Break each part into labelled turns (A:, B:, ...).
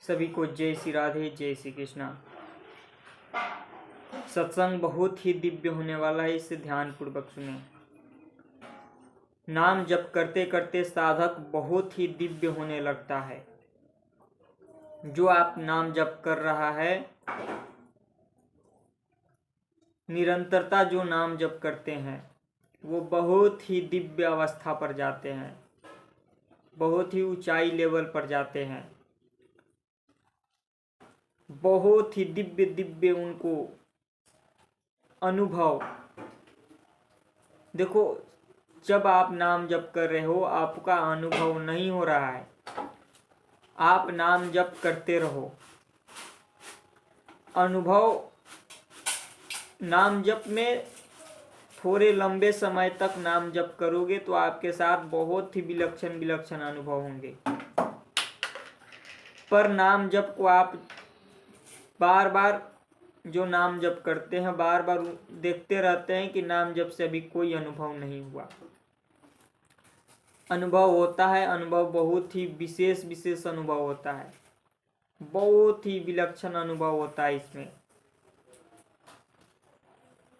A: सभी को जय श्री राधे, जय श्री कृष्णा। सत्संग बहुत ही दिव्य होने वाला है, इसे ध्यानपूर्वक सुने। नाम जप करते करते साधक बहुत ही दिव्य होने लगता है। जो आप नाम जप कर रहा है, निरंतरता जो नाम जप करते हैं, वो बहुत ही दिव्य अवस्था पर जाते हैं, बहुत ही ऊंचाई लेवल पर जाते हैं। बहुत ही दिव्य दिव्य उनको अनुभव। देखो, जब आप नाम जप कर रहे हो, आपका अनुभव नहीं हो रहा है, आप नाम जप करते रहो। अनुभव नाम जप में थोड़े लंबे समय तक नाम जप करोगे तो आपके साथ बहुत ही विलक्षण विलक्षण अनुभव होंगे। पर नाम जप को आप बार बार जो नाम जप करते हैं, बार बार देखते रहते हैं कि नाम जप से अभी कोई अनुभव नहीं हुआ। अनुभव होता है, अनुभव बहुत ही विशेष विशेष अनुभव होता है, बहुत ही विलक्षण अनुभव होता है। इसमें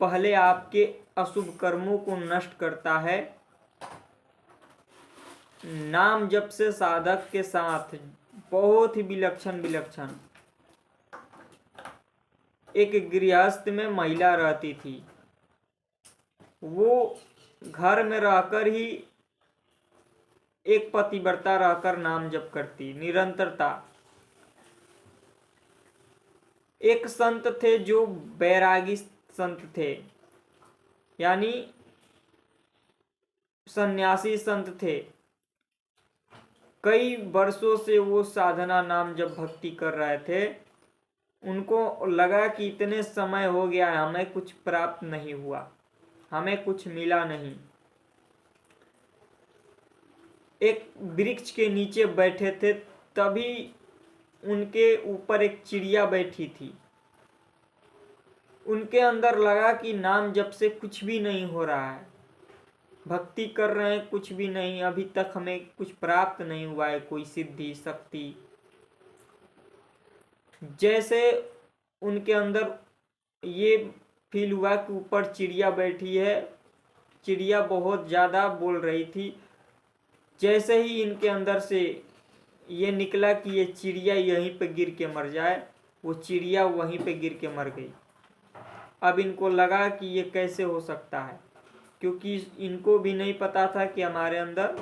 A: पहले आपके अशुभ कर्मों को नष्ट करता है। नाम जप से साधक के साथ बहुत ही विलक्षण विलक्षण। एक गृहस्थ में महिला रहती थी, वो घर में रहकर ही एक पतिव्रता रहकर नाम जप करती निरंतरता। एक संत थे जो बैरागी संत थे, यानी सन्यासी संत थे। कई वर्षों से वो साधना नाम जप भक्ति कर रहे थे। उनको लगा कि इतने समय हो गया है, हमें कुछ प्राप्त नहीं हुआ, हमें कुछ मिला नहीं। एक वृक्ष के नीचे बैठे थे, तभी उनके ऊपर एक चिड़िया बैठी थी। उनके अंदर लगा कि नाम जप से कुछ भी नहीं हो रहा है, भक्ति कर रहे हैं, कुछ भी नहीं, अभी तक हमें कुछ प्राप्त नहीं हुआ है, कोई सिद्धि शक्ति। जैसे उनके अंदर ये फील हुआ कि ऊपर चिड़िया बैठी है, चिड़िया बहुत ज़्यादा बोल रही थी। जैसे ही इनके अंदर से ये निकला कि ये चिड़िया यहीं पे गिर के मर जाए, वो चिड़िया वहीं पे गिर के मर गई। अब इनको लगा कि ये कैसे हो सकता है, क्योंकि इनको भी नहीं पता था कि हमारे अंदर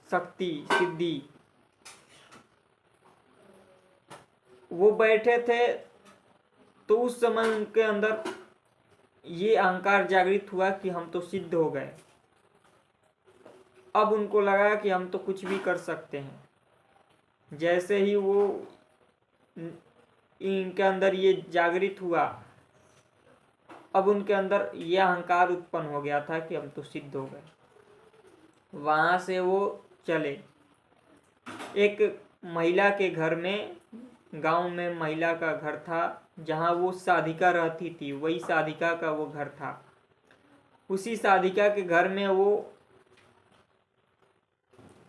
A: शक्ति सिद्धि। वो बैठे थे तो उस समय उनके अंदर ये अहंकार जागृत हुआ कि हम तो सिद्ध हो गए। अब उनको लगा कि हम तो कुछ भी कर सकते हैं। जैसे ही वो इनके अंदर ये जागृत हुआ, अब उनके अंदर ये अहंकार उत्पन्न हो गया था कि हम तो सिद्ध हो गए। वहां से वो चले एक महिला के घर में, गांव में महिला का घर था जहां वो साधिका रहती थी, वही साधिका का वो घर था। उसी साधिका के घर में वो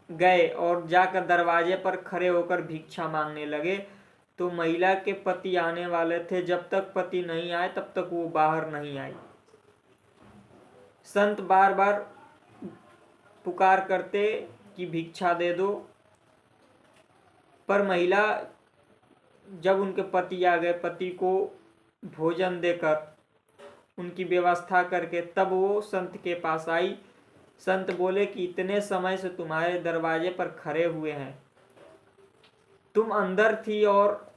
A: गए और जाकर दरवाजे पर खड़े होकर भिक्षा मांगने लगे। तो महिला के पति आने वाले थे, जब तक पति नहीं आए तब तक वो बाहर नहीं आई। संत बार बार पुकार करते कि भिक्षा दे दो, पर महिला जब उनके पति आ गए, पति को भोजन देकर उनकी व्यवस्था करके तब वो संत के पास आई। संत बोले कि इतने समय से तुम्हारे दरवाजे पर खड़े हुए हैं, तुम अंदर थी और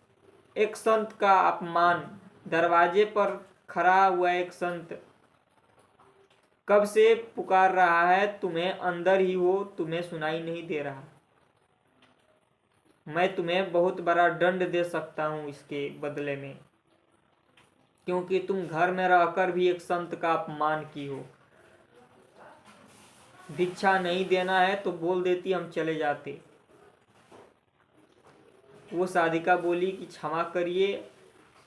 A: एक संत का अपमान, दरवाजे पर खड़ा हुआ एक संत कब से पुकार रहा है, तुम्हें अंदर ही हो, तुम्हें सुनाई नहीं दे रहा। मैं तुम्हें बहुत बड़ा दंड दे सकता हूं इसके बदले में, क्योंकि तुम घर में रहकर भी एक संत का अपमान की हो। भिक्षा नहीं देना है तो बोल देती, हम चले जाते। वो साधिका बोली कि क्षमा करिए,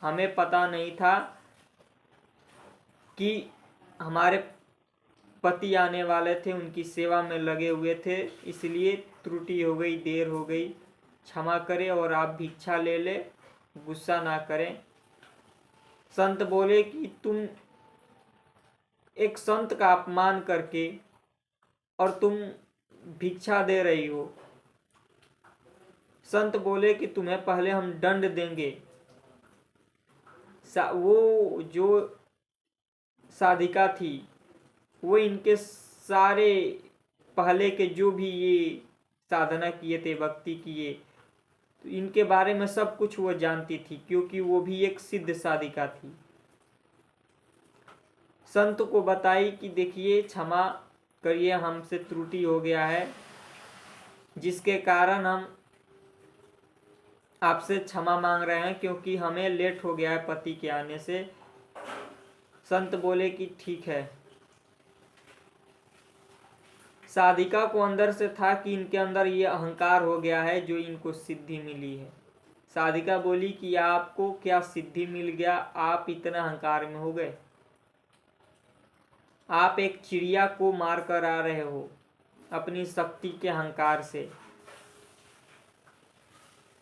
A: हमें पता नहीं था कि हमारे पति आने वाले थे, उनकी सेवा में लगे हुए थे, इसलिए त्रुटि हो गई, देर हो गई। क्षमा करें और आप भिक्षा ले ले, गुस्सा ना करें। संत बोले कि तुम एक संत का अपमान करके और तुम भिक्षा दे रही हो। संत बोले कि तुम्हें पहले हम दंड देंगे। वो जो साधिका थी वो इनके सारे पहले के जो भी ये साधना किए थे, भक्ति किए, तो इनके बारे में सब कुछ वो जानती थी, क्योंकि वो भी एक सिद्ध साधिका थी। संत को बताई कि देखिए क्षमा करिए, हमसे त्रुटि हो गया है, जिसके कारण हम आपसे क्षमा मांग रहे हैं, क्योंकि हमें लेट हो गया है पति के आने से। संत बोले कि ठीक है। साधिका को अंदर से था कि इनके अंदर ये अहंकार हो गया है जो इनको सिद्धि मिली है। साधिका बोली कि आपको क्या सिद्धि मिल गया, आप इतना अहंकार में हो गए। आप एक चिड़िया को मार कर आ रहे हो अपनी शक्ति के अहंकार से।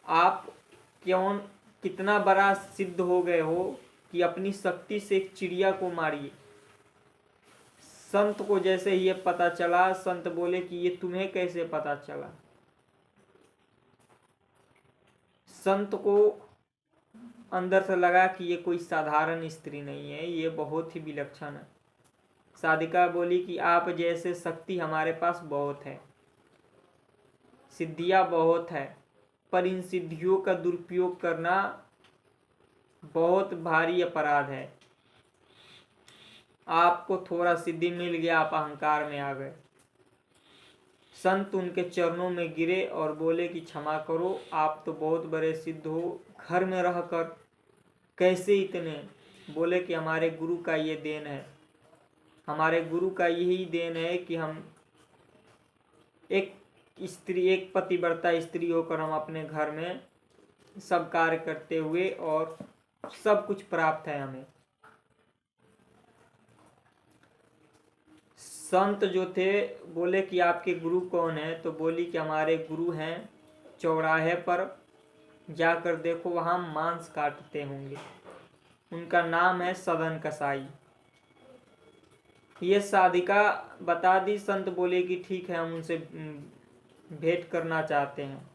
A: आप क्यों कितना बड़ा सिद्ध हो गए हो कि अपनी शक्ति से एक चिड़िया को मारिए। संत को जैसे ये पता चला, संत बोले कि ये तुम्हें कैसे पता चला। संत को अंदर से लगा कि ये कोई साधारण स्त्री नहीं है, ये बहुत ही विलक्षण है। साधिका बोली कि आप जैसे शक्ति हमारे पास बहुत है, सिद्धियां बहुत है, पर इन सिद्धियों का दुरुपयोग करना बहुत भारी अपराध है। आपको थोड़ा सिद्धि मिल गया, आप अहंकार में आ गए। संत उनके चरणों में गिरे और बोले कि क्षमा करो, आप तो बहुत बड़े सिद्ध हो, घर में रहकर कैसे इतने। बोले कि हमारे गुरु का ये देन है, हमारे गुरु का यही देन है कि हम एक स्त्री, एक पतिव्रता स्त्री होकर हम अपने घर में सब कार्य करते हुए और सब कुछ प्राप्त है हमें। संत जो थे बोले कि आपके गुरु कौन है, तो बोली कि हमारे गुरु हैं, चौराहे पर जाकर देखो, वहाँ मांस काटते होंगे, उनका नाम है सदन कसाई। ये साधिका बता दी। संत बोले कि ठीक है, हम उनसे भेंट करना चाहते हैं।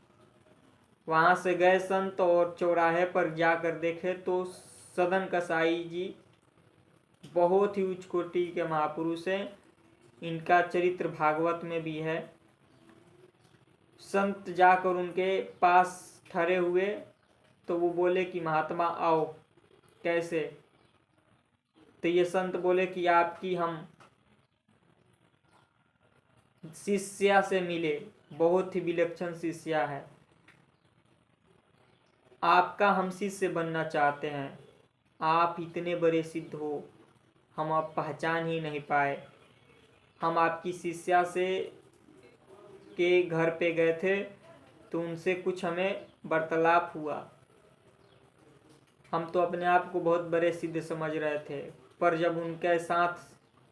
A: वहाँ से गए संत और चौराहे पर जाकर देखे तो सदन कसाई जी बहुत ही उच्च कोटि के महापुरुष हैं, इनका चरित्र भागवत में भी है। संत जाकर उनके पास ठहरे हुए तो वो बोले कि महात्मा आओ। कैसे? तो ये संत बोले कि आपकी हम शिष्या से मिले, बहुत ही विलक्षण शिष्या है, आपका हम शिष्य बनना चाहते हैं। आप इतने बड़े सिद्ध हो, हम आप पहचान ही नहीं पाए। हम आपकी शिष्या से के घर पे गए थे तो उनसे कुछ हमें वार्तालाप हुआ। हम तो अपने आप को बहुत बड़े सिद्ध समझ रहे थे, पर जब उनके साथ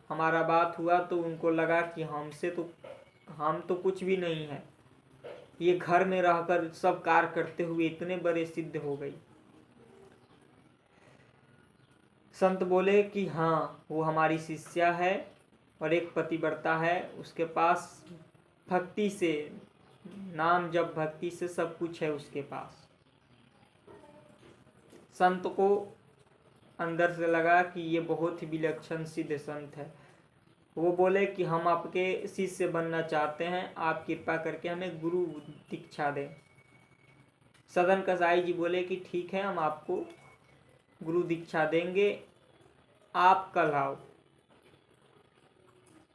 A: हमारा बात हुआ तो उनको लगा कि हम तो कुछ भी नहीं है, ये घर में रहकर सब कार्य करते हुए इतने बड़े सिद्ध हो गई। संत बोले कि हाँ, वो हमारी शिष्या है और एक पतिव्रता है, उसके पास भक्ति से, नाम जप भक्ति से सब कुछ है उसके पास। संत को अंदर से लगा कि ये बहुत ही विलक्षण सिद्ध संत है। वो बोले कि हम आपके शिष्य बनना चाहते हैं, आप कृपा करके हमें गुरु दीक्षा दें। सदन कसाई जी बोले कि ठीक है, हम आपको गुरु दीक्षा देंगे, आप कल आओ।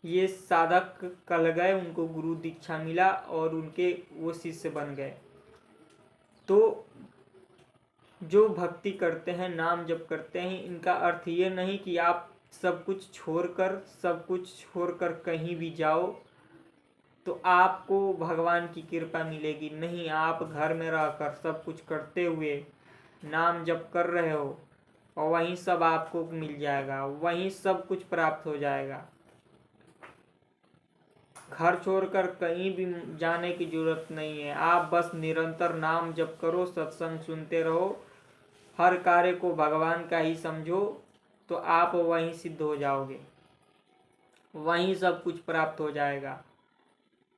A: ये साधक कल गए, उनको गुरु दीक्षा मिला और उनके वो शिष्य बन गए। तो जो भक्ति करते हैं, नाम जप करते हैं, इनका अर्थ ये नहीं कि आप सब कुछ छोड़कर कहीं भी जाओ तो आपको भगवान की कृपा मिलेगी। नहीं, आप घर में रहकर सब कुछ करते हुए नाम जप कर रहे हो और वहीं सब आपको मिल जाएगा, वहीं सब कुछ प्राप्त हो जाएगा। घर छोड़कर कहीं भी जाने की जरूरत नहीं है। आप बस निरंतर नाम जप करो, सत्संग सुनते रहो, हर कार्य को भगवान का ही समझो, तो आप वहीं सिद्ध हो जाओगे, वहीं सब कुछ प्राप्त हो जाएगा।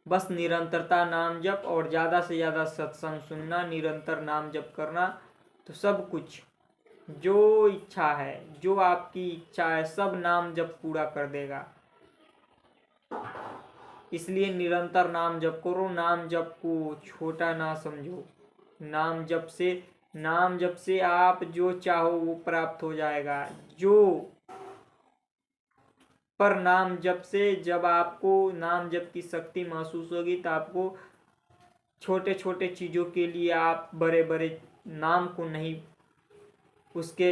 A: बस निरंतरता नाम जप और ज़्यादा से ज़्यादा सत्संग सुनना, निरंतर नाम जप करना, तो सब कुछ जो इच्छा है, जो आपकी इच्छा है, सब नाम जप पूरा कर देगा। इसलिए निरंतर नाम जप करो, नाम जप को छोटा ना समझो। नाम जप से आप जो चाहो वो प्राप्त हो जाएगा। पर नाम जप से जब आपको नाम जप की शक्ति महसूस होगी तो आपको छोटे छोटे चीज़ों के लिए आप बड़े बड़े नाम को नहीं, उसके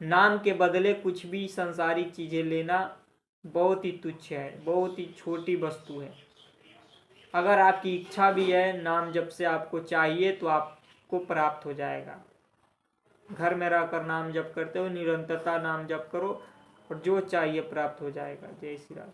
A: नाम के बदले कुछ भी संसारी चीज़ें लेना बहुत ही तुच्छ है, बहुत ही छोटी वस्तु है। अगर आपकी इच्छा भी है, नाम जप से आपको चाहिए, तो आपको प्राप्त हो जाएगा। घर में रहकर नाम जप करते हो, निरंतरता नाम जप करो और जो चाहिए प्राप्त हो जाएगा। जय श्री राम।